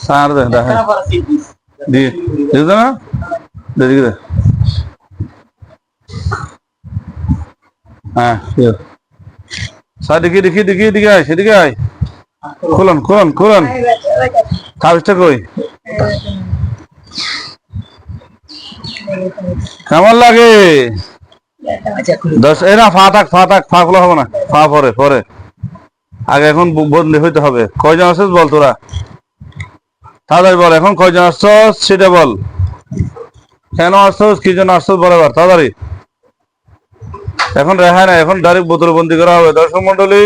সার দে দেখে দিয়ে দেখছো না দেখি দে হ্যাঁ স্যার দেখি আয় সেদিকে আয় খুলন কাগজটা কই কেমন লাগে এই না ফা খোলা হবে না ফা পরে আগে এখন বদলি হইতে হবে কয়জন আসছিস বল তোরা তাড়াতাড়ি বল এখন কয়জন আসছস সেটা বল কেন আসছস কি জন্য আসছস বল এবার তাড়াতাড়ি এখন রেহাই না এখন ডাইরেক্ট বোতল বন্দি করা হবে দর্শক মন্ডলী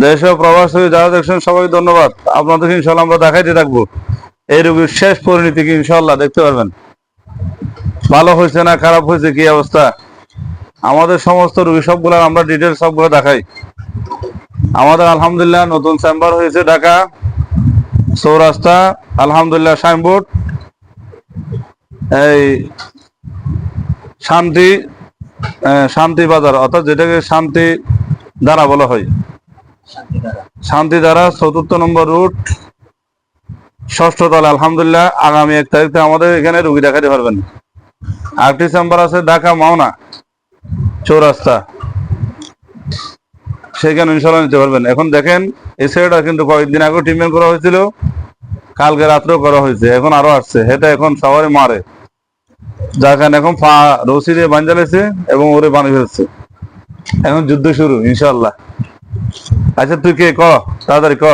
দেশ ও প্রবাস থেকে যারা দেখছেন সবাইকে ধন্যবাদ আপনাদের ইনশাল্লাহ আমরা দেখাইতে থাকবো এই রোগীর শেষ পরিণতি কি ইনশাল্লাহ দেখতে পারবেন ভালো হয়েছে না খারাপ হয়েছে কি অবস্থা আমাদের সমস্ত রোগী সবগুলো আমরা ডিটেলস সবগুলো দেখাই আমাদের আলহামদুলিল্লাহ নতুন চেম্বার হয়েছে ঢাকা চৌরাস্তা আলহামদুলিল্লাহ সাইনবোর্ড এই শান্তি বাজার অর্থাৎ যেটাকে শান্তি ধারা বলা হয় শান্তি ধারা ৪র্থ নম্বর রুট ৬ষ্ঠ তলা আলহামদুলিল্লাহ আগামী ১ তারিখে আমাদের এখানে রোগী দেখাতে পারবেন আরেকটি চেম্বার আছে ঢাকা মাওনা চৌরাস্তা সেখানে ইনশাল্লাহ নিতে পারবেন এখন দেখেন এই সেটা কিন্তু কয়েকদিন আগে ট্রিটমেন্ট করা হয়েছিল কালকে রাত্রেও করা হয়েছে এখন আরো আসছে এটা এখন সবারই মারে যার কারণে এখন পা রশি দিয়ে বান্ধা লেছে এবং ওরে বানিয়ে ফেলছে এখন যুদ্ধ শুরু ইনশাল্লাহ আচ্ছা তুই কে ক তাড়াতাড়ি ক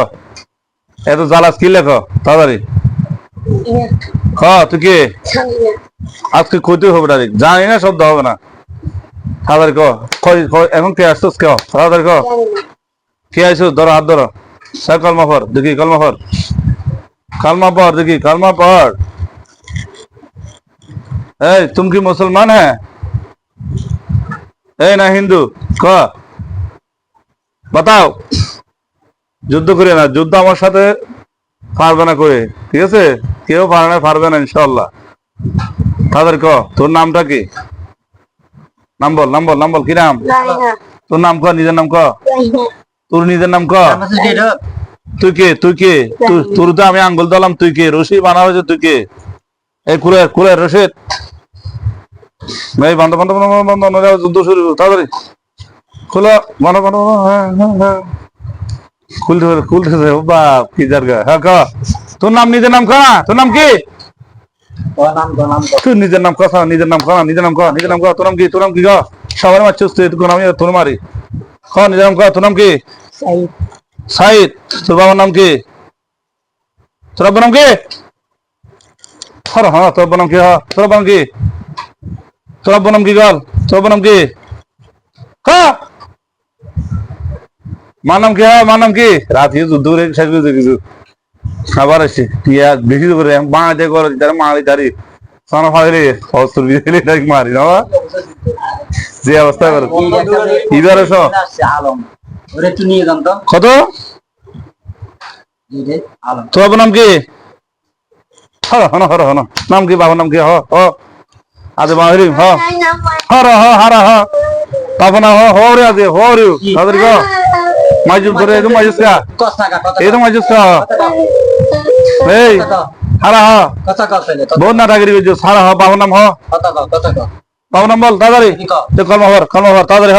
এত জ্বালাস কি লেখ তাড়াতাড়ি ক তুই কে আজকে ক্ষতি হবে ডাইরেক্ট জানি না শব্দ হবে না তাড়াতাড়ি ক এখন কে আসছিস ক তাড়াতাড়ি ক কে আইসো ধরো হাত ধরো স্যার কলমা পর দেখি কলমা পর দেখি कलमा पढ़ तुम की मुसलमान है ना हिंदू क बताओ যুদ্ধ করে না যুদ্ধ আমার সাথে পারবে না করে ঠিক আছে কেউ পারবে না ইনশাআল্লাহ তাদের ক তোর নামটা কি নাম বল কি নাম তোর নাম ক নিজের নাম ক তোর নিজের নাম ক তুই কে তোর তো আমি আঙ্গুল দিলাম তুই কে রশি বানা হয়েছে তুই কে এই কুলের রশিদ বন্ধ যুদ্ধ শুরু তাড়াতাড়ি খোলো বন্ধ হ্যাঁ খুলতে বাপ কি জায়গা হ্যাঁ ক তোর নাম নিজের নাম ক না তোর নাম কি তুই নিজের নাম কথা নিজের নাম ক তোর নাম কি ক সবার মারছিস তুই আমি তোর মারি ক নিজের নাম ক তোর নাম কি সাইদ তোর বাবার নাম কি তোর আব্বার নাম কি হ্যাঁ তোর আব্বার নাম কি তোর আব্বার নাম কি তোর আব্বার নাম কি গল তোর আব্বার নাম কি মার নাম কি রাতে যুদ্ধ করে শেষ করে কিছু আবার আসছে বেশি করে মাড়াতে করে তারা মারি তারি সোনা ফাইলে অস্ত্র বিলে মারি না যে অবস্থা করে এবার এসো কত তোর নাম কি নাম কি বাবার নাম কি আজ বাহরি হারা বাবা না হরে আজ হরে তাদের ক মাজুস ধরে একদম মাজুস কা একদম মাজুস কা এই হারা বহুত নাটাগিরি করছিস হারা বাবার নাম বাবার নাম বল তাড়াতাড়ি কলমা ভর তাড়াতাড়ি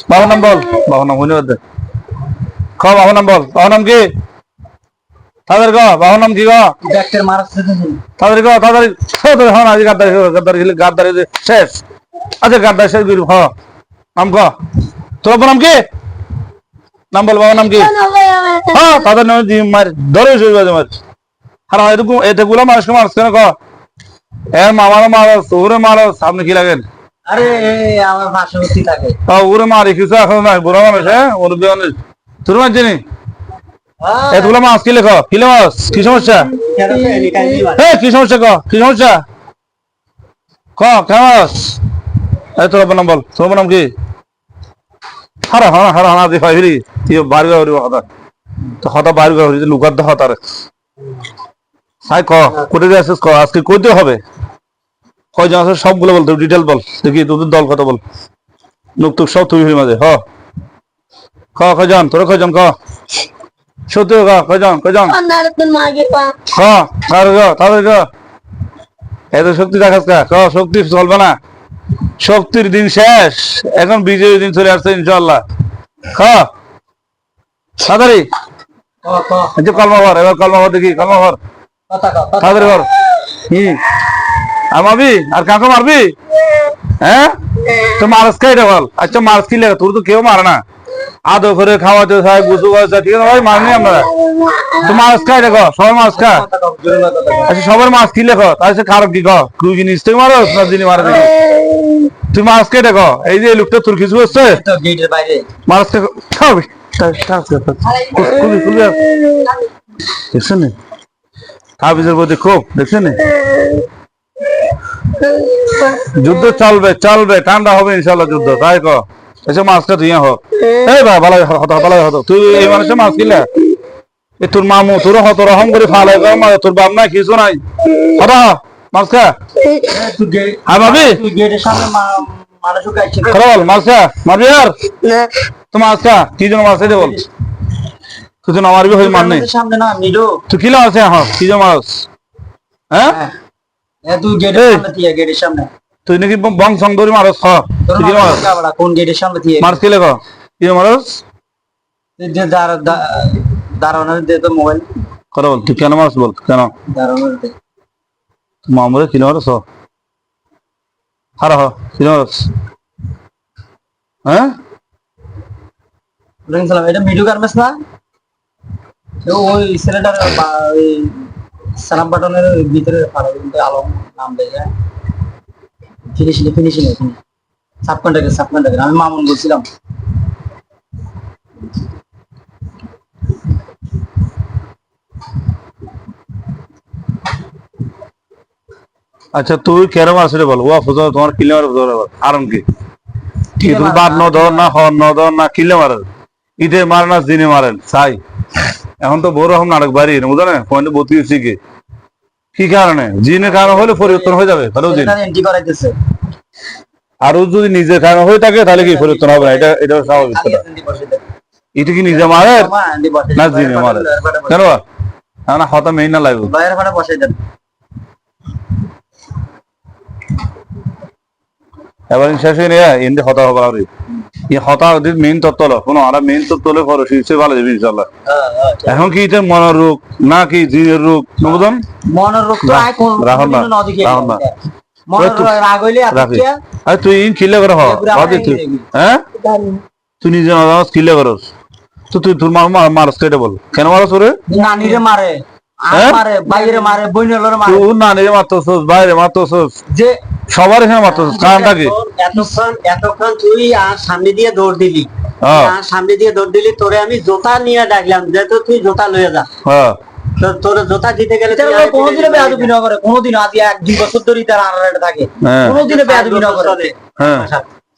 বাবার নাম বল বাবার নাম হইনি দে খ বাবার নাম বল বাবার নাম কি তাড়াতাড়ি ক বাবার নাম কি ক তাড়াতাড়ি ক তাড়াতাড়ি হন আজ গাদ্দারি শেষ আচ্ছা গাদ্দারি শেষ করি নাম ক তোর নাম কি নাম বল বাবার নাম কি তাদের নাম ধরে মার আর এতগুলো মানুষকে মারছ কেন ক এর মামারও মারো ওরে মারো সামনে কি লাগেন আরে আমার পার্শ্ববর্তী থাকে ওরে মারি কিছু এখন নাই বুড়া মানুষ ওর বিয়ে তোর মার জানি এতগুলো মাছ কি লেখো কি মাছ কি সমস্যা কি সমস্যা কি সমস্যা কেমন তোর নাম বল তোর নাম কি হারা দি ফাইরি তুই বাড়ি হরিব হতা বাড়ি হরি লুকার দা হতারে সাই কোথায় আসিস আজকে কইতে হবে কয়জন আছে সবগুলো বল ডিটেল বল দেখি তোদের দল কত বল নুকটুক সব তুই মাঝে কয়জন তোরা কয়জন সত্যি ক কয়জন কয়জন ক তাদের ক এত শক্তি দেখাস ক শক্তি চলবে না শক্তির দিন শেষ এখন বিজয়ের দিন চলে আসছে ইনশাল্লাহ খ তাড়াতাড়ি কলমা ভর এবার কলমা ভর দেখি কলমা ভর তাড়াতাড়ি ভর আর মারবি আর কাকে মারবি হ্যাঁ তো মারস খাই রে বল আচ্ছা মারস কি লাগে তোর তো কেউ মারে না আদর করে খাওয়াতে হয় গুছু খাওয়াতে ঠিক আছে ভাই মারনি আপনারা তো মাছ খাই দেখো সবাই মাছ খা আচ্ছা সবার মাছ কি লেখো তাহলে খারাপ কি কো তুই কি নিশ্চয়ই মারো না যিনি মারে দেখি তুই মাছ খাই দেখো এই যে লোকটা তোর কিছু করছে মাছ খাবি দেখছেন হাফিজের প্রতি খুব দেখছেন যুদ্ধ চলবে চলবে ঠান্ডা হবে ইনশাল্লাহ যুদ্ধ তাই কো এসে মাছটা তুই হোক এই ভাই ভালো হতো তুই এই মানুষের মাছ কিনলে তোর মামু তোর হত রহম করে ফালাই তোর বাপ নাই কিছু নাই হতা মাছ খা হ্যাঁ ভাবি বল মাছ খা মারবি আর তো মাছ খা কি জন্য মাছ খাইতে বল তুই তো মারবি হয়ে মান নেই তুই কিলো আছে হ্যাঁ কি জন্য মাছ হ্যাঁ তুই নাকি বং সং ধরে মারস কোন গেটের সামনে দিয়ে মারস কিলে কি মারস দারোয়ানের দে তো মোবাইল কথা বল তুই কেন মারস বল কেন দারোয়ানের দে মামুরে কিনে মারস হারা হ কিনে মারস হ্যাঁ এটা মিডু গার্মেন্টস না ওই ছেলেটার সালাম বাটনের ভিতরে আলম নাম দেয় ফিনিশিং এখানে সাবকন্ট্রাক্টর আমি মামুন বলছিলাম আচ্ছা তুই কেন মারছ রে বল ও ফুজো তোমার কিলে মারে ফুজো আরাম কি তুমি বাদ ন ধর না হর ন ধর না কিলে মারেন ঈদে মারে না দিনে মারেন চাই এখন তো বড় রকম নাটক বাড়ি বুঝলেন পয়েন্টে বত্রিশ কি কারণে জিনের কারণে হলে পরিবর্তন হয়ে যাবে ভালো জিন আর যদি নিজের কারণে হয়ে থাকে তাহলে কি পরিবর্তন হবে না এটা স্বাভাবিক কথা এটা কি নিজে মারে না জিনে মারে কেন না হতা মেইন না লাগবে এবার শেষ হয়ে নিয়ে এমনি হতা হবে আর এই হতা মেইন তত্ত্ব হলো কোনো আর মেইন তত্ত্ব হলে খরচ হিসেবে ভালো যাবে ইনশাল্লাহ এখন কি এটা মনের রোগ না কি জিনের রোগ বুঝুন মনের রোগ তো রাখুন না তুই খিলে করে হ্যাঁ তুই নিজে খিলে করস তো তুই তোর মারস কেটে বল কেন মারস ওরে নানিরে মারে মারে বাইরে মারে বইনের মারে তুই নানিরে মারতছস বাইরে মারতছস যে সবার এখানে মারতছস কারণটা কি এতক্ষণ তুই আর সামনে দিয়ে দৌড় দিলি সামনে দিয়ে দৌড় দিলি তোরে আমি জোতা নিয়ে ডাকলাম যেহেতু তুই জোতা লয়ে যা তোর জোতা দিতে গেলে কোনোদিনও বেয়াদবি না করে কোনোদিন আজ 1-2 বছর ধরেই তার আড়াআড়ি থাকে কোনোদিনও বেয়াদবি না করে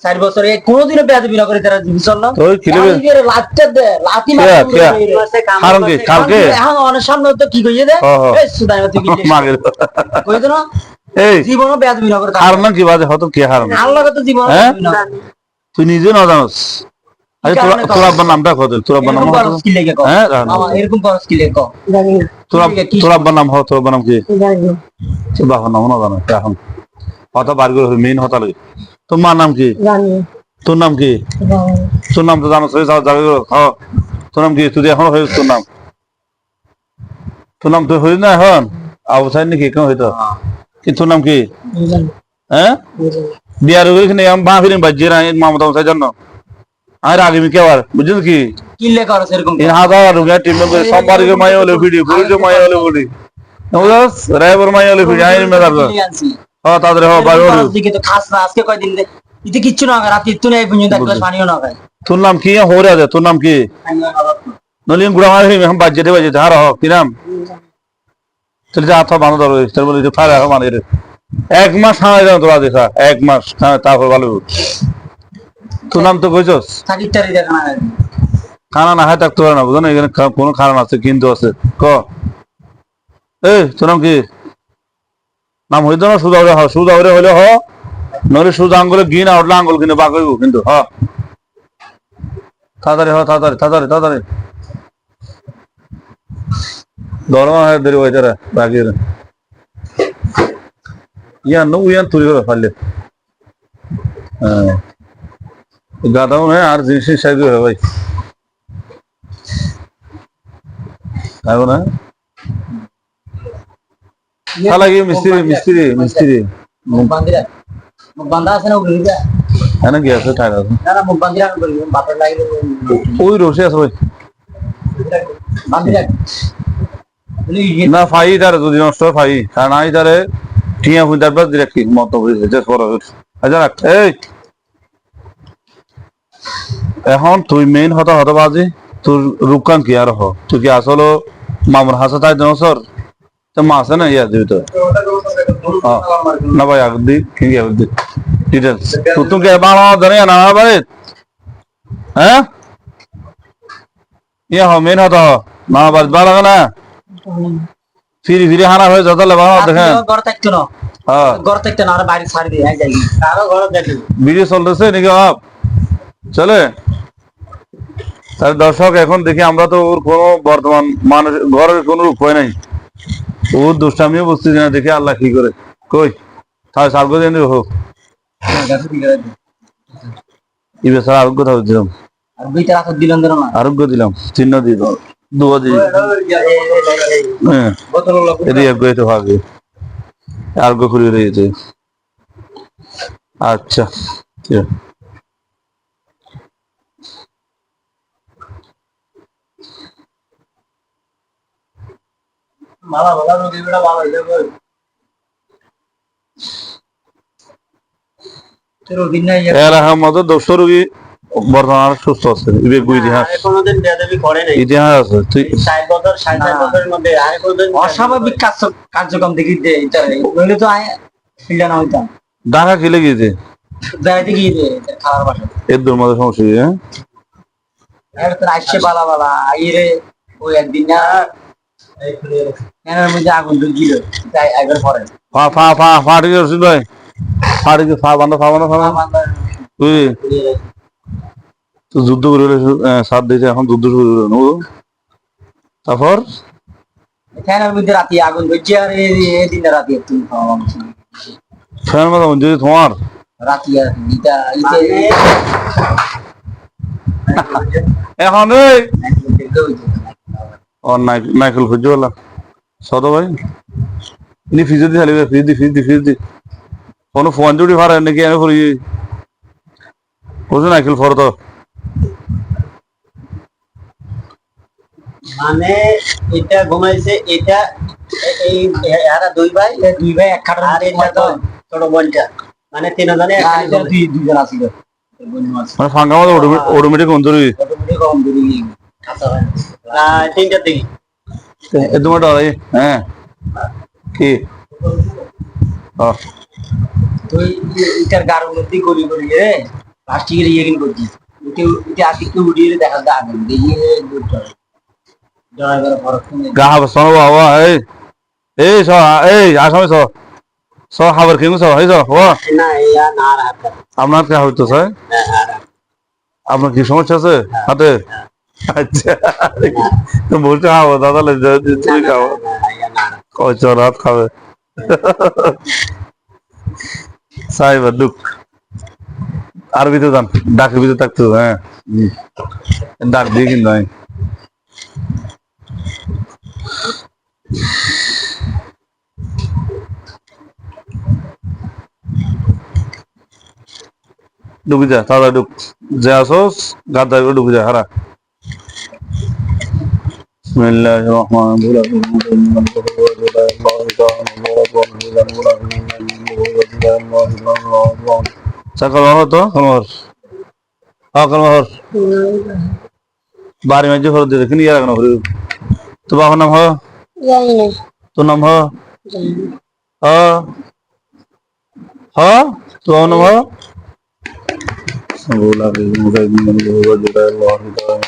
4 বছরে কোনোদিনও বেয়াদবি না করে তারা চললো লাঠটা দে লাঠি মারে কালকে এখন অনেক সামনে তো কি কইয়ে দে এই সুদাই তুই কি মাগে কই দে না এই জীবনও বেয়াদবি না করে কারণ কি বাজে হতো কি হারাম আল্লাহ তো জীবন তুই নিজে না জানোস আরে তোর আব্বার নামটা কত তোর আব্বার নাম হ্যাঁ এরকম করস কি লেখো তোর আব্বার নাম তোর আব্বার নাম কি তোর বাবার নাম না জানো এখন হতা বার করে মেইন হতা লাগে তোর মার নাম কি তোর নাম কি তোর নাম তো জানো যাবে তোর নাম কি তুই এখন হয়ে তোর নাম তুই হইস না এখন অবস্থায় নাকি কেন হইতো কি তোর নাম কি হ্যাঁ বিয়ার ওইখানে আমি বা ফিরিম বাজিয়ে না মামতা মশাই জন্য আর আগে মি কেবার বুঝছেন কি কিলে করস এরকম ইন হাজার রুগা টিম মেম্বার সোমবার के माय वाले वीडियो पुलिस माय वाले वीडियो नोदास ड्राइवर माय वाले वीडियो आइन में दादा हां तादरे हो बाय और দিকে তো খাস না আজকে কয় দিন ইতে কিচ্ছু না রাত ইতু নাই বুঝুন এক গ্লাস পানিও না খায় তোর নাম কি हो रहा है তোর নাম কি নলিন গুড়া মারি हम बाजे धार हो কি নাম চল যা তো বানো ধরো তোর বলে যে ফারা মানে এক মাস হাওয়া দাও তোরা দেখা এক মাস হ্যাঁ তারপর ভালো তোর নাম তো কইছস সাকিটারি দেখা না খানা না হয় থাকতে পারে না বুঝো না এখানে কোনো কারণ আছে কিন্তু আছে ক এই তোর নাম কি নাম হইতো না সুদাউরে হইলে হ নইলে সুদা আঙ্গুলে গিয়ে না উঠলে আঙ্গুল কিনে বাক হইব কিন্তু তাড়াতাড়ি তাড়াতাড়ি Dorma hai dari wajar bagir. Yan no yan turi karo falle. Gada है यार जिनसे शायद है भाई आयो ना साला ये मिस्त्री मुबांदा আছে না ওগুলো है ना गैस है ठाड़ा না মুবান্দিরা বলি বাপের লাগে ওই রোশে আছে ভাই বান্দিরা না ফাই দারে যদি নষ্ট ফাই কারণ আই দারে টিয়া হুইদার বাদ ডিরেক্ট মত হইছে জাস্ট ফর আচ্ছা এই এখন তুই মেইন হতা বাজি তোর রুকান কি আর হ তুই কি আসলে মামুর হাসা তাই দনসর তো মাসে না ইয়া দিত না ভাই আগদি কি আগদি ডিটেলস তুই কে বাবা ধরে না ভাই হ্যাঁ ইয়া হ মেইন হতা না বাজ বালা না ফিরি হানা হয়ে যত লেবা দেখেন ঘর থাকতো না হ্যাঁ ঘর থাকতো না আর বাইরে ছাড়ি দিয়ে যাই আরো ঘর দেখি ভিডিও চলতেছে নাকি আপ চলে তার দর্শক এখন দেখি আমরা তো ওর কোনো বর্তমান মানুষ ঘরের কোনো উপায় নাই ওর দুষ্টামিও বুঝতেছি না দেখি আল্লাহ কি করে কই তাহলে সার্গ দিন হোক ইবে স্যার আরোগ্য থাকবে দিলাম আরোগ্য দিলাম চিহ্ন দিল দুয়া দিল হ্যাঁ এদিকে এক তো ভাগে আরোগ্য খুলে রয়েছে আচ্ছা ঠিক আছে মালা ভালো রোগী বেড়া ভালো হইছে কই তেরো দিন নাই এর আহমদ 200 রোগী বর্তমানে সুস্থ আছে ইতিহাস কোনদিন বেয়াদবি করে নাই ইতিহাস আছে তুই 60 বছর 60 বছরের মধ্যে আর কোনদিন অস্বাভাবিক কার্যক্রম দেখি দে এটা বলে তো আয় ফিল্ডা না হইতাম ঢাকা খেলে গিয়েছে যাইতে গিয়ে দে খাওয়ার বাসা এর দূর মধ্যে সমস্যা হ্যাঁ এর তো আসছে বালা আইরে ওই একদিন না এই খুলে এর মধ্যে আগুন দিল তাই একবার পরে ফাটি গেছে ভাই ফাটি গেছে বান্দা তুই তো যুদ্ধ করে সাথ দিয়েছে এখন যুদ্ধ শুরু করলো তারপর ফ্যানের মধ্যে রাতে আগুন ধরছে আর এই দিন রাতে তুমি খাওয়া ফ্যান মধ্যে যদি তোমার রাতে আর এখন নাইকেল খুঁজছে বলা সদ ভাই ইনি ফিজ দি চালিবে ফিজ দি কোনো ফোন জুড়ি ভাড়া নাকি আমি ফুরি বুঝো নাইকেল ফর তো মানে এটা ঘুমাইছে এটা এই এরা দুই ভাই এক খাটার আর এটা তো ছোট বোনটা মানে তিনজনে দুইজন আছিল মানে ফাঙ্গা মতো অটোমেটিক অন্তরি তিনটার দিকে তোমার ডরাই হ্যাঁ কি তুই এটার গার মধ্যে গলি রে প্লাস্টিকের ইয়ে কিন করছিস এটা আজকে উড়িয়ে দেখা যায় আগুন দিয়ে গাহ বসনো বাবা এই আসামে খাবার খেয়ে হয় আপনার কে হইতো স্যার আপনার কি সমস্যা আছে হাতে আচ্ছা বলছে খাবো দাদা তুমি খাবো কয়চ রাত খাবে সাইবার দুঃখ আর ভিতরে যান ডাকের ভিতরে থাকতো হ্যাঁ ডাক দিয়ে কিন্তু আমি ডুবি যা তাড়া ডুব যে আসোস গাদা করে ডুবি যা হারা বিসমিল্লাহির রহমানির রহিম সকল হতো আমার আকলমহর বাড়ি মাঝে হর দে দেখি নিয়ে রাখনো তো বাবার নাম হ জানি না তোর নাম হ তো নাম হ बोला कि मुझे नहीं होगा जुड़ा अल्लाह की तरह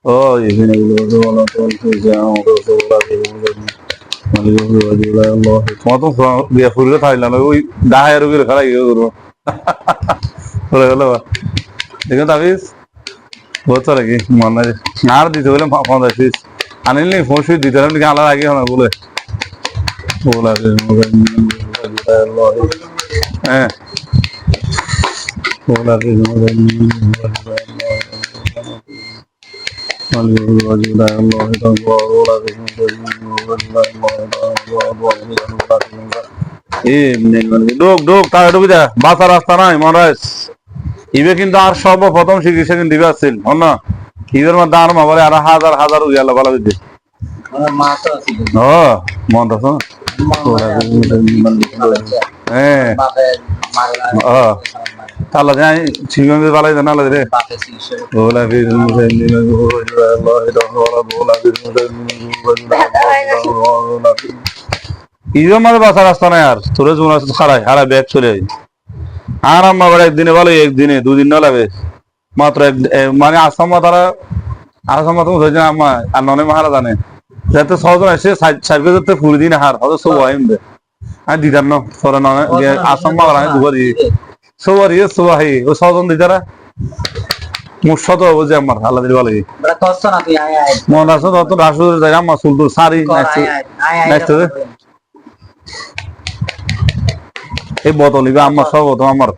ओ ये भी नहीं बोला वाला तो से जाओ तो बोला कि मुझे नहीं जुड़ा अल्लाह कौन तो बिया फुल थाईलैंड ওই 10000 রুপি খারাই করব পরে হলো দেখেন তাবিজ বুঝছো নাকি মনে আর দিতে বলে 50 পিস আনিনি ফোনসু দিতে হলে নাকি আলাদা আগে হয় বলে বলা হ্যাঁ বলা ডুক ডুক তাই ঢুকে যা বাঁচা রাস্তা নাই মহারাজ ইবে কিন্তু আর সর্বপ্রথম চিকিৎসা কিন্তু দিবে আসছিল অন্য ইবের মধ্যে আর মাবারে আর হাজার হাজার গেল ভালো দিতে ও মন রাখো হ্যাঁ তাহলে যাই শিবগঞ্জের বালাই জানা রে ওলা ইজো মাঝে বাসা রাস্তা নাই আর তোরে জোন আছে খারাই হারা ব্যাগ চলে যাই আর আম্মা বাড়ি একদিনে ভালো একদিনে দুদিন না লাগে মাত্র মানে আসামা তারা আসামা তো হয়েছে আম্মা আর ননে মাহারা জানে যাতে ছজন এসে সাইকেল যাতে ফুল দিন হার হয়তো সব আইন দে আর দিদার না তোরা ননে আসামা বাড়ায় দুবারই সবারই সবাই ও ছজন দিদারা মুর্শদ বুঝে আমার আল্লাহ দিল ভালো মন আছে তত রাসুল যাই আম্মা সুলতুল সারি নেক্সট এই বোতল নিবে আমার সব বোতল আমার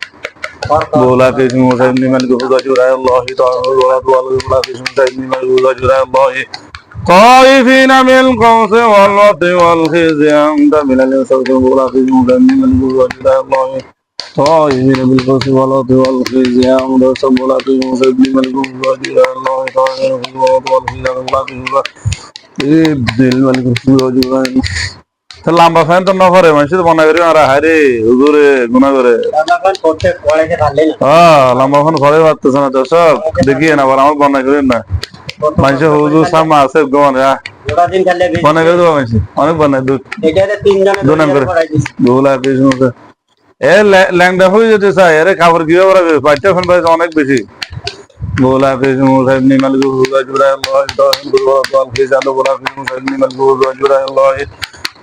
बोला कि मुसलमान को खुदा जुरा अल्लाह ताला बोला कि मुसलमान को खुदा जुरा अल्लाह طائفين من القوس والوط والخزي أنت من اليسوع बोला कि मुसलमान को खुदा जुरा अल्लाह طائفين بالقوس والوط والخزي أنت बोला कि मुसलमान को खुदा जुरा अल्लाह طائفين بالقوس والخزي बोला कि मुसलमान को खुदा जुरा লম্বা ফ্যান তো না করে মানুষ তো মনে করি আর হারে হুজুরে গুনাহ করে লম্বা ফ্যান ঘরে পারতেছে না দর্শক দেখিয়ে না আবার আমার মনে করেন না মানুষ হুজুর সামনে আছে গমনে মনে করে দেবো মানুষ অনেক বানায় দু নাম করে গোলা কৃষ্ণ এ ল্যাংডা হয়ে যেতে চাই আরে খাবার কি ব্যাপার বাচ্চা ফোন পাইছে অনেক বেশি গোলা কৃষ্ণ সাহেব নিমাল গুলা জুড়ায় আল্লাহ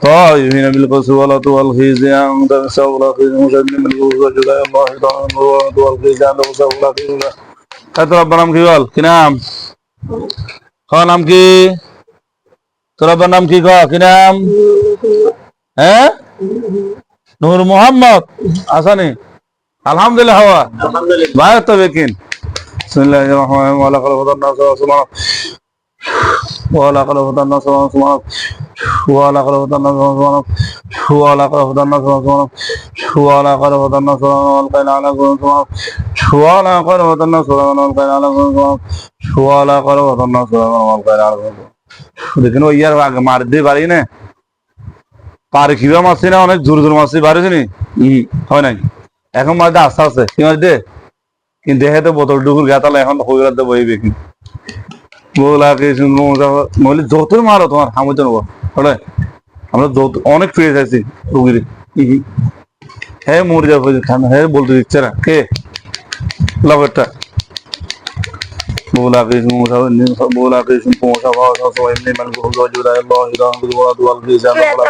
طائفين بالقوس والوط والخزي أنت سولا في مسلم الوجود الله تعالى والخزي أنت سولا في কত রব্বার নাম কি বল কি নাম খাওয়া নাম কি তোর রব্বার নাম কি কি নাম হ্যাঁ নূর মোহাম্মদ আসানি আলহামদুলিল্লাহ হওয়া ভাই তো বেকিন বিসমিল্লাহির রহমানির রহিম ওয়া লাকাল ফাতান্না সুবহানাল্লাহ ولا قلب الناس سبحانك ولا قلب الناس سبحانك ولا قلب الناس سبحانك ولا قلب الناس والقيل على سبحانك ولا قلب الناس والقيل على سبحانك ولا قلب الناس والقيل على দেখেন ওই ইয়ার আগে মার দিয়ে পারি না পারে কিবা মারছি না অনেক জোর জোর মারছি পারিস নি হয় নাই এখন মারতে আস্তে আস্তে কি মার দে কিন্তু দেখে তো বোতল ডুকুর গাতালে এখন হয়ে গেলে বইবে কি बोला कि নইলে যতই মারো তোমার হামতে নেবো আমরা যত অনেক পেয়ে যাচ্ছি রুগীর হ্যাঁ মরে যাবো হ্যাঁ বলতে দিচ্ছে না কে লগরটা बोला कि बोला कि पहुंचा भाव तो इन्हें मन को जुड़ा अल्लाह हिदायत दुआ दुआ की जान बोला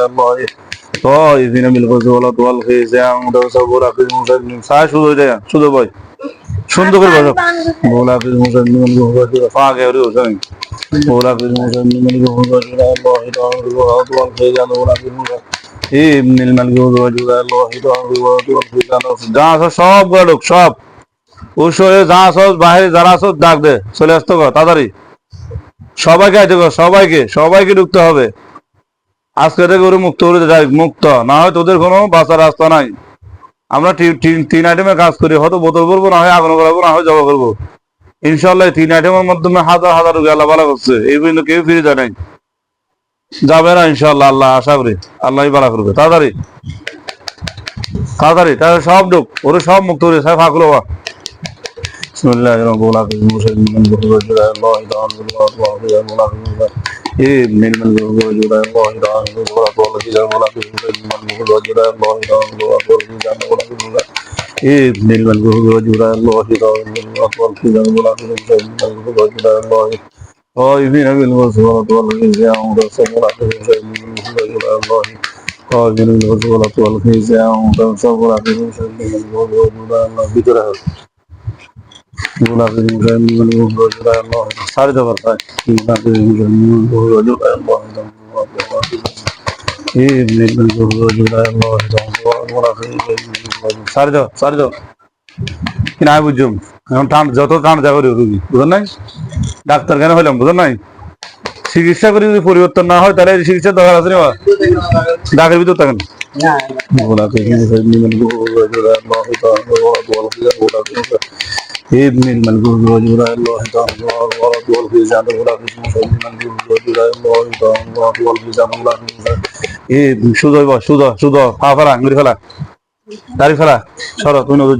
अल्लाह तो इन्हें मिलकर बोला दुआ की जान तो सब बोला कि मुसलमान साथ शुरू हो जाए शुरू भाई সুন্দর করে বলো बोला कि मुसलमान को जुड़ा फाग है रे होसन बोला कि मुसलमान को जुड़ा अल्लाह हिदायत दुआ दुआ की जान बोला कि এই নীলমাল को जुड़ा अल्लाह हिदायत दुआ दुआ की जान যা সব গড়ক সব ওসরে যা সব বাইরে যারা সব ডাক দে চলে আসতে গো তাড়াতাড়ি সবাইকে আইতে গো সবাইকে ঢুকতে হবে আজকে থেকে ওরে মুক্ত করে যাই মুক্ত না হয় তোদের কোনো বাঁচার রাস্তা নাই আমরা তিন আইটেমে কাজ করি হয়তো বোতল করবো না হয় আগুন করাবো না হয় জবা করবো ইনশাল্লাহ তিন আইটেমের মাধ্যমে হাজার হাজার রোগী আল্লাহ ভালো করছে এই পর্যন্ত কেউ ফিরে যায় নাই যাবে না ইনশাল্লাহ আল্লাহ আশা করি আল্লাহ ভালো করবে তাড়াতাড়ি তাহলে সব ঢুক ওরে সব মুক্ত করে সব ফাঁকলো বা بسم الله الرحمن الرحيم مسلم بالرجل الله تعالى الله ابن المنزل الله تعالى الله في الله مسلم بالرجل الله تعالى الله ابن المنزل الله تعالى الله في الله مسلم بالرجل الله قائمين بالغزو والخزي ورسول الله الله قائمين بالغزو والخزي ورسول الله الله بدره सारे दफा सारे दो सारे दो কিনা বুঝুম এখন টান যত টান যাবে রুগী বুঝলেন নাই ডাক্তার কেন হইলাম বুঝলেন নাই চিকিৎসা করে যদি পরিবর্তন না হয় তাহলে চিকিৎসা দরকার আছে না ডাকের ভিতর থাকেন সুদয় সুদ সুদ পা ফেলা আঙ্গুলি ফেলা দাড়ি ফেলা সর তুমি নজর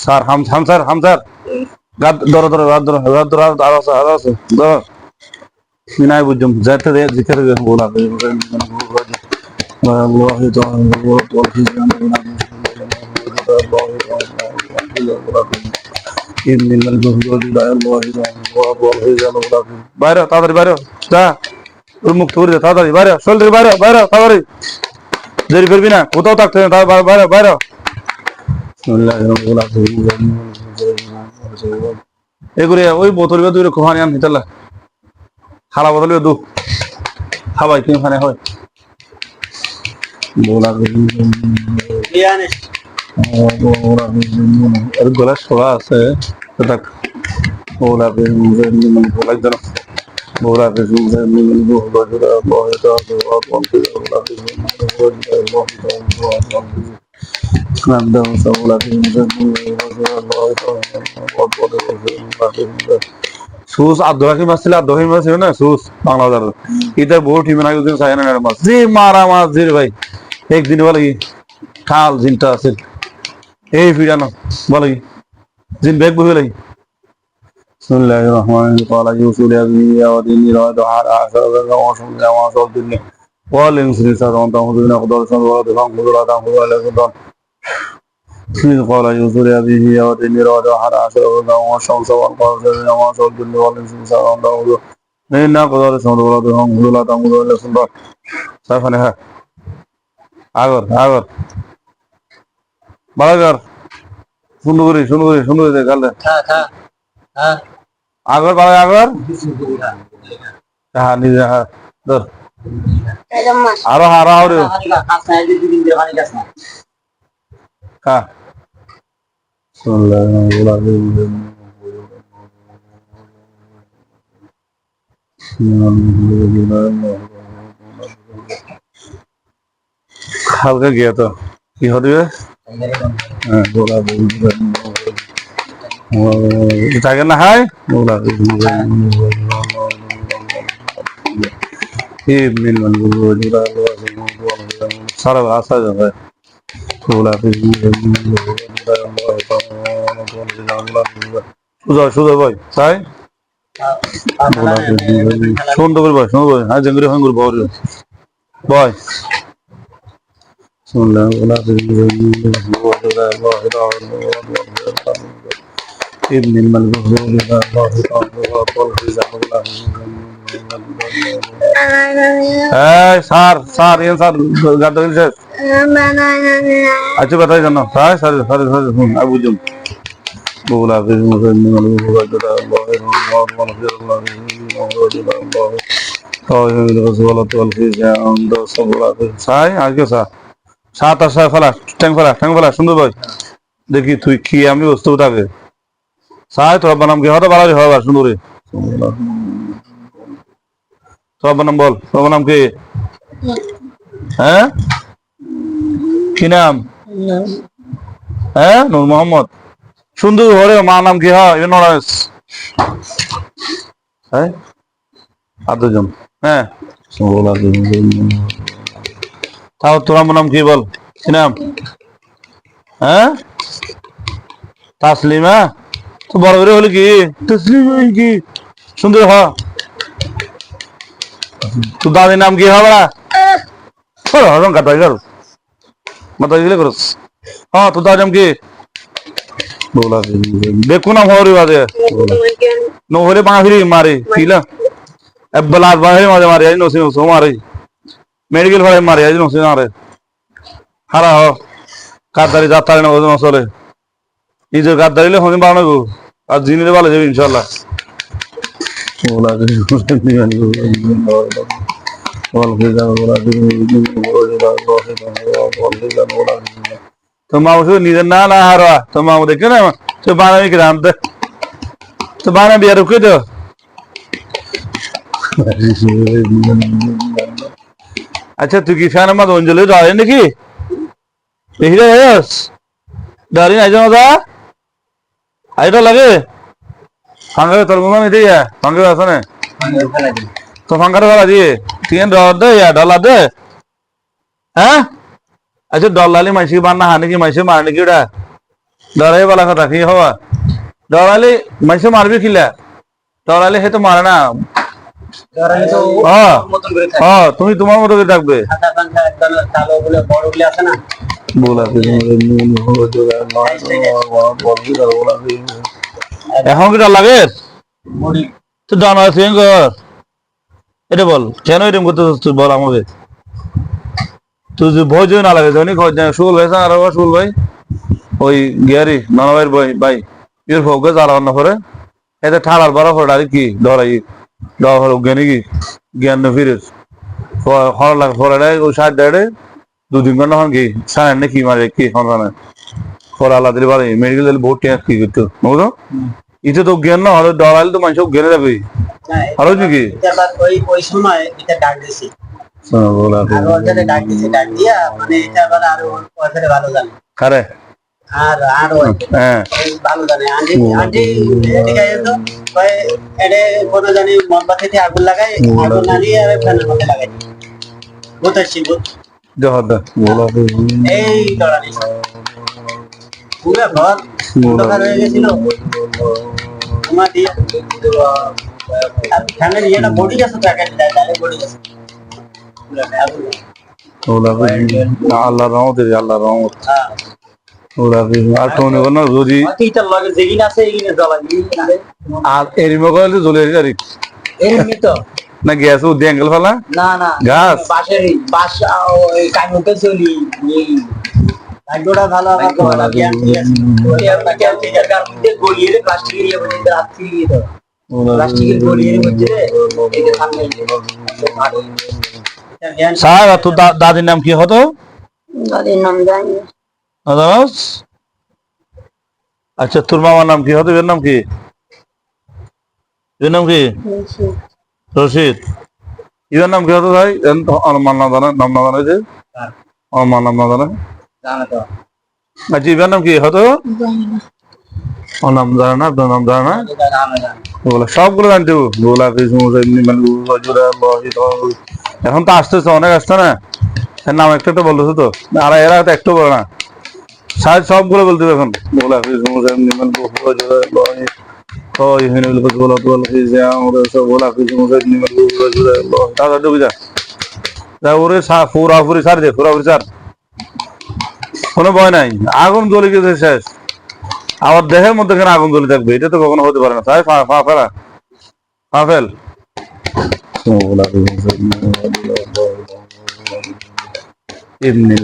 স্যার হাম হাম স্যার হাম স্যার গাদ ধরো ধরো গাদ ধরো গাদ ধরো আরো আছে আরো আছে ধরো নাই বুঝুম যাইতে দে জিতে দে বলা বাইরে তাড়াতাড়ি বাইরে যা মুখ করে দে তাড়াতাড়ি বাইরে চল বাইরে বাইরে তাড়াতাড়ি দেরি করবি না কোথাও থাকতে বাইরে বাইরে এগুলো ওই বোতল দুই রকম পানি আন হিতালা খালা বোতল দু খাবাই তুমি খানে হয় बोला গলা শোয়া আছে tak bola bola জন bola সুস আব্দুল মাছ ছিল আব্দুল মাছ ছিল না সুস বাংলা বাজার ইধর বহুত টিম না উদিন সায়না মাছ জি মারা মাছ জি ভাই একদিন বলে খাল জিনটা আছে এই ফিরানো বলে জিন ব্যাগ বই লাগে বিসমিল্লাহির রহমানির রহিম ক্বালা ইউসুফ লিআবিহি ওয়া দিনি রাদা আলা আসরা ওয়া শুননা ওয়া সাদদিন ওয়া লিনসি সারান তাহুদিনা কদর সাওয়া দাম মুদরা দাম ওয়া লাকুদান قال يوسف لأبيه يا ودني راجع على عشرة والشمس والقمر وما الجن والإنس سواء داود إنا قدر سمد ولدهم ولا تمود إلا سلطان سافنها আগর আগর বালাগার সুন্দর দে গালে আগর বালা আগর হ্যাঁ নিজে হ্যাঁ ধর আরো হারা হরে হ্যাঁ হালকা গিয়া তো কি হবে থাকে না হাই সারা আসা যাবে সুদা ভাই তাই সুন্দর করে ভাই সুন্দর ভাই হ্যাঁ জঙ্গলি হাঙ্গুর ভাই अच्छा बताइए जानो सारे सारे सारे सारे बुझुम बोला সাত আর ছয় ফেলা ট্যাং ফেলা সুন্দর ভাই দেখি তুই কি আমি বস্তু থাকে সাই তোর বানাম কি হতে পারি হবে সুন্দরী তোর বানাম বল তোর বানাম কি হ্যাঁ কি নাম হ্যাঁ নূর মোহাম্মদ সুন্দর হরে মা নাম কি হয় হ্যাঁ আর দুজন হ্যাঁ তাও তোর নাম কি বল কি নাম হ্যাঁ তাসলিমা তো বড় করে হলো কি তসলিম কি সুন্দর হ তোর দাদির নাম কি হবে না কাটাই কর মাথা গেলে করস হ্যাঁ তোর দাদির নাম কি बोला देखो ना हो रही बात है नो हो रे बाहरी मारे पीला এব্বালাত বাহিরে মাঝে মারি আজ নসি নসো মারি মেডিকেল ভাড়ায় মারি আজ নসি মারে হারা হ গাদ্দারি যাত্রারি না বোঝো চলে নিজের গাদ্দারিলে হনি বানাবো আর জিনিলে ভালো যাবে ইনশাল্লাহ তো মামু নিজের না না হারা তো মামু দেখে না তো বানাবি কিনা আনতে তো বানাবি আর ওকে তো আচ্ছা তুই কি ফ্যান আমার অঞ্জলি দাঁড়িয়ে নাকি দেখি রে দাঁড়িয়ে নাই জানা আইটা লাগে ফাঙ্কা তোর মনে আমি দিয়া ফাঙ্কা আছে না তো ফাঙ্কার বেলা দিয়ে তিন ডলার দে ডলার দে হ্যাঁ আচ্ছা ডলালি মাইসি বান্না হানি কি মাইসি মারনি কি ওটা ডরাই বলা কথা কি হওয়া ডরালি মাইসি মারবি খিলা ডরালি সে তো মারে না তুমি তোমার মতো করে থাকবে এখন কি ডর লাগে তো জানো এটা বল কেন এরকম করতে বল আমাকে তুই ভয় জয় না লাগে শুল ভাই আর শুল ভাই ওই গিয়ারি নানা ভাইয়ের ভাই এর ফোকে যারা অন্য করে এতে ঠাড়ার বড় ফোড়া কি ধরাই ডর জ্ঞানী কি জ্ঞান ফিরে হর লাগে ফোড়াটাই ওই সাত দেড়ে 2-3 ঘন্টা হন কি সাড়ে না কি মারে কি হন ফোড়া আলাদা দিলে পারে মেডিকেল দিলে বহুত টেস্ট কি করতো বুঝলো ইতে তো জ্ঞান না হলে ডরাইলে তো মানুষ জ্ঞানে যাবে আরো কি ওই সময় এটা ডাক দিছি ভালো জানে কোনো জানি মোমবাতিতে আগুন লাগাই আগুন লাগিয়ে ফ্যানের মধ্যে লাগাই ভূত আসছি ভূত এই দৌড়ানি পুরো ঘর অন্ধকার হয়ে গেছিল তোমার দিয়ে ফ্যানের ইয়েটা বডি গেছে তো একেবারে বডি গেছে আল্লাহ রহমত আল্লাহ রহমত আর কোন যদি আর এরিমো করলে জ্বলে যাবে না গ্যাস উদ্দি অ্যাঙ্গেল ফেলা না না গাছ বাঁশের বাঁশ ওই কাইমুকে চলি ভাগ্যটা ভালো আবার গোলা জ্ঞান ঠিক আছে ওই আমরা জ্ঞান ঠিক আছে কারণ মধ্যে গলিয়ে প্লাস্টিকের ইয়ে বলে রাত ফিরিয়ে দাও প্লাস্টিকের গলিয়ে মধ্যে এই যে সামনে স্যার তো দাদির নাম কি হতো দাদির নাম জানি আচ্ছা তোর মামার নাম কি হতো এর নাম কি এর নাম কি রশিদ এর নাম কি হতো ভাই আমার নাম জানা নাম না জানা যে আমার নাম না জানা আচ্ছা এর নাম কি হতো ওর নাম জানা না আপনার নাম জানা না ওগুলো সবগুলো জানতে গোলাপি এখন তো আসতেছে অনেক আসছে না এর নাম একটা তো বলতেছে তো আর এরা তো একটু বলে না সাহেব সবগুলো বলতে এখন গোলাপি কোনো ভয় নাই আগুন জ্বলে গেছে শেষ আমার দেহের মধ্যে কেন আগুন জ্বলে থাকবে এটা তো কখনো হতে পারে না তাই ফেল এমনি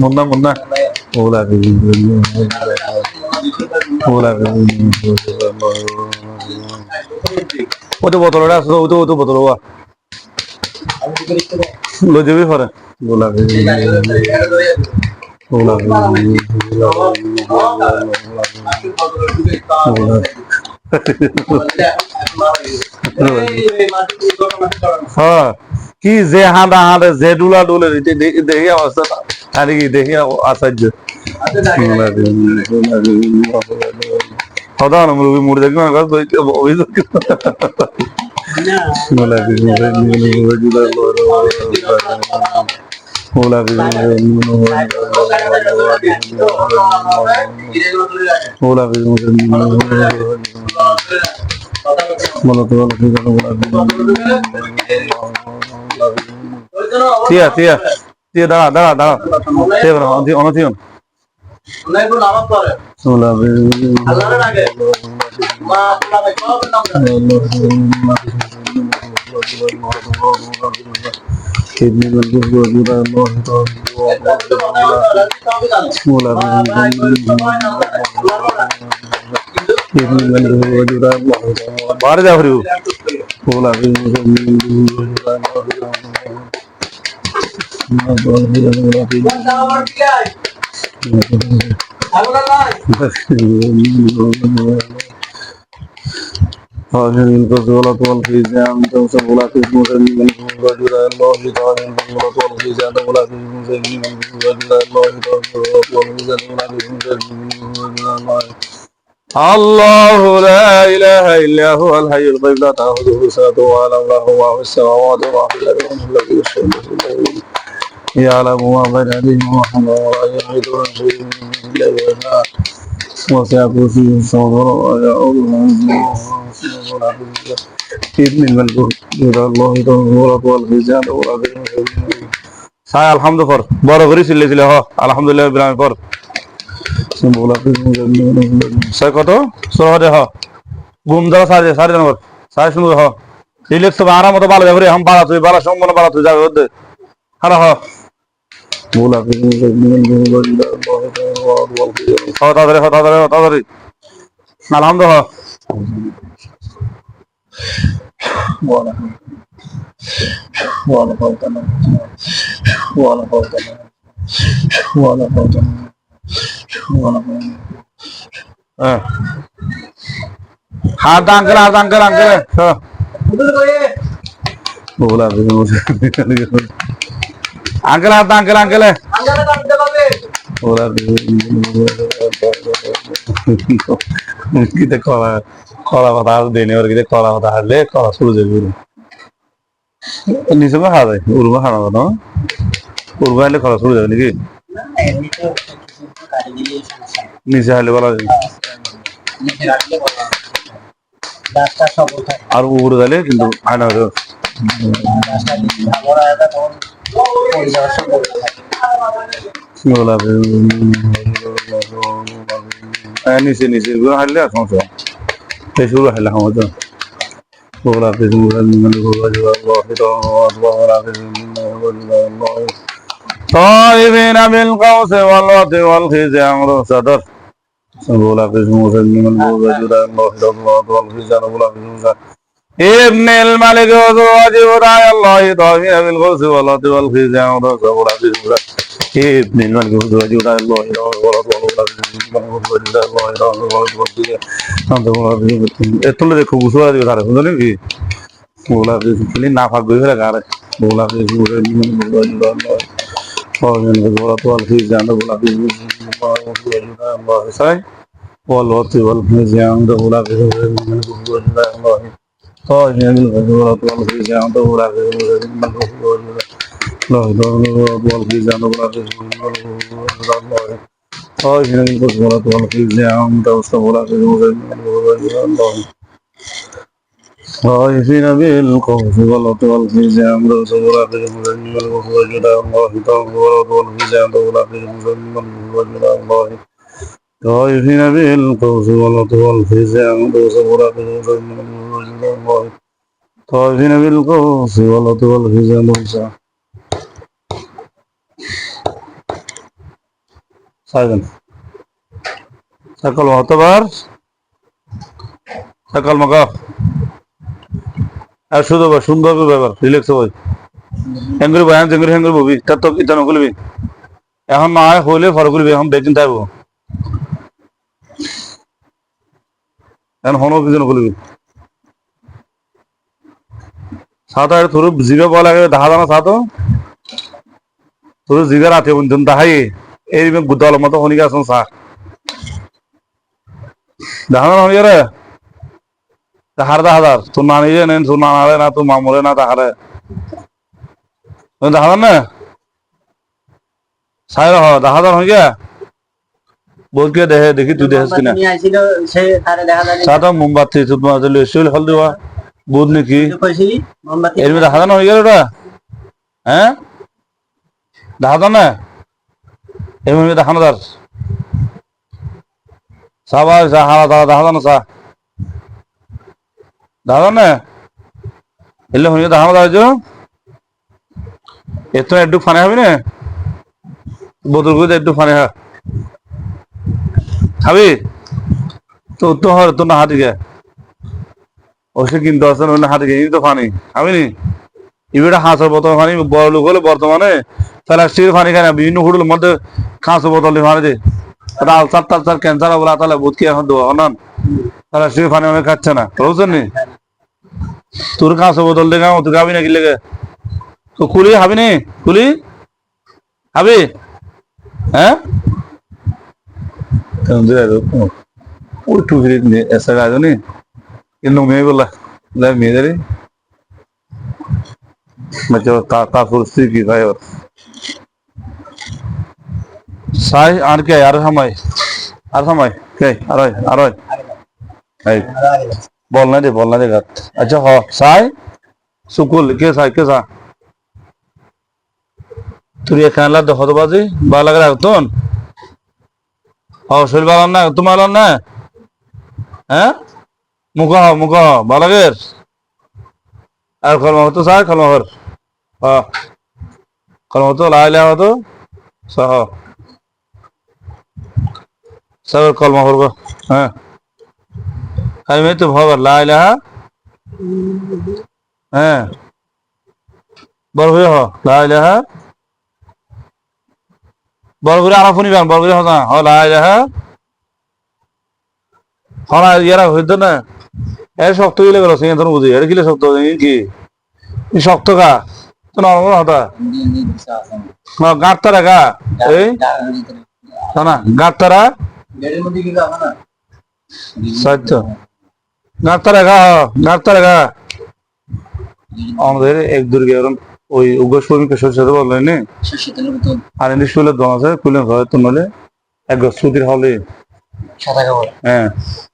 মুন্না মুন্না ওলা ওই তো বোতলটা আসলো ওই তো বোতল লো যাবি পরে গোলাপি কি যে হাঁদা হাঁদে যে ডুলা ডুলে দেখি অবস্থা আর কি দেখি আশ্চর্য হতা না মুরগি মুড়ে দেখি অভিযোগ ওলা কি ওলা কি বলো তো বলো কি জানো তিয়া তিয়া তিয়া দাঁড়া দাঁড়া দাঁড়া তিয়া অনথিয়ন ওলা बाहर जा रही हो बोला الله لا إله إلا هو الحي القيوم لا تأخذه سنة ولا نوم له ما في السماوات وما في الأرض الذي يعلم ما بين أيديهم وما ولا يحيطون بشيء من علمه إلا وسع كرسيه السماوات ولا يؤوده إذن الملك إلى الله تنظر والخزان ولا সাই আলহামদুলিল্লাহ বড় করে ছিল হ আলহামদুলিল্লাহ বিরাম পর সাই কত সহজে হ ঘুম ধরা সাজে সাড়ে নম্বর সাড়ে শুনবো হ রিল্যাক্স হবে আরাম মতো ভালো যাবে হাম বাড়া তুই বাড়া সম্পূর্ণ বাড়া তুই যাবে ওদের হারা হ বলা তাড়াতাড়ি তাড়াতাড়ি তাড়াতাড়ি আলহামদুলিল্লাহ বলা ولا فوق ولا فوق ولا فوق ولا فوق हाथ अंकल बोला अंकल हाथ अंकल बोला किते कला कला কথা দেনে और किते कला কথা হারলে কলা শুরু যাবে নিচে খাওয়া যায় উর্বা খাওয়া কথা উর্বা হলে খাওয়া শুরু যাবে নাকি নিচে হলে বলা যায় আর উপরে গেলে কিন্তু আয়না নিচে নিচে হারলে আর সমস্যা শুরু হারলে সমস্যা ولا في طائفين بالقوس والوط والخزي عمر صدر ولا في ابن الملك وزواجه راعي الله طائفين بالقوس والوط والخزي عمر ولا في ابن الملك وزواجه راعي الله এতলে দেখো বুঝবা দিও তারে বুঝলি কি বলা খালি না ফাক গই ফেলে গারে বলা কি বলা তো আল ফিজ জানো বলা কি আল্লাহ সাই বল হতে বল জানো বলা কি আল্লাহ তো জানো বলা তো আল ফিজ জানো বলা কি لا لا لا والله جانا ولا الله هاي هنا القصة ولا تقول في زعم توصل ولا في الله هاي في نبي القوس ولا تقول في زعم توصل ولا في الله تعالى ولا تقول في زعم ولا في الله هاي في نبي القوس ولا تقول في زعم توصل ولا في الله هاي في نبي القوس ولا تقول في زعم সাইজন সকল মতবার সকল মকা আর শুধু সুন্দর ব্যাপার রিল্যাক্স হবে হেঙ্গুরি বয়ান জেঙ্গুরি হেঙ্গুরি ববি তার তো ইতানো খুলবি এখন না হইলে ফর খুলবি এখন বেকিন থাকব এখন হনো কিছু খুলবি সাত আর তোর জিগা বলা লাগে দেখা জানা সাত তোর জিগা রাতে বন্ধন দাহাই এই গুদাল মতো হনিকা আছেন সা দেখা না হনিকা রে হাজার তোর নানি যে নেন তোর নানারে না তোর মামুরে না তাহারে দেখা না সাইর হ দেখা দান হয়ে গিয়া বলকে দেখে দেখি তুই দেখিস কিনা নিয়ে আইছিল সে তারে দেখা যায় সাদা মোমবাতি তুই তোমার দিলে শুল হল দেওয়া বুধ নাকি কইছিলি মোমবাতি এর মধ্যে দেখা দান হয়ে গেল ওটা হ্যাঁ দেখা দান না এর মধ্যে দেখানো দার সবাই হারা দাঁড়া দেখা দানো সা দেখা না এলে হয়ে দেখানো দাঁড়াইছো এত একটু ফানে হবে না বোতল করে একটু ফানে হা খাবি তো তো হর তো না হাতে গে ওসে কিন্তু আছে না হাতে গে তো ফানি খাবি নি ইবেটা হাঁসের বোতল ফানি বড় লোক হলে বর্তমানে প্লাস্টিকের ফানি খায় না বিভিন্ন হোটেলের মধ্যে কাঁচের বোতল ফানি দে আলসার টালসার ক্যান্সার বলা তাহলে বুধ কি এখন দেওয়া না প্লাস্টিকের ফানি অনেক খাচ্ছে না বুঝছেন নি তোর কাঁচের বোতল দেখে তুই খাবি না কি লেগে তো কুলি খাবি নি কুলি খাবি হ্যাঁ ওই টুকরি এসে গাছ নি কিন্তু মেয়ে বলা মেয়েদের তার পরিস্থিতি কি ভাই ওর সাই আর কে আর সময় কে আর বল না দে গাত আচ্ছা হ সাই সুকুল কে সা তুই এখানে দেখো তো বাজি ভালো লাগে রাখতন শরীর ভালো না তোমার ভালো না হ্যাঁ মুখ ভালো লাগে আর কলমা হতো সাই কলমা হর কলমা হতো লাই হতো সহ সব কলমা করবো হ্যাঁ খালি মেয়ে তো ভগর লাই হ্যাঁ বল হয়ে হ লাই বল করে আনা শুনিবেন বল করে হতা হ লাই হনা ইয়ারা হইতো না এর শক্ত গিলে গেল সিং ধরুন বুঝি এর গিলে শক্ত কি শক্ত গা তো নরম হতা গাঁটতারা গা এই না গাঁটতারা সত্য গাঁটতারা গা আমাদের এক দুর্গে ওই উগ্র শ্রমিকের সাথে বললেন নি আর এমনি শুলে দম আছে খুলে ঘরে তো নলে এক সুতির হলে হ্যাঁ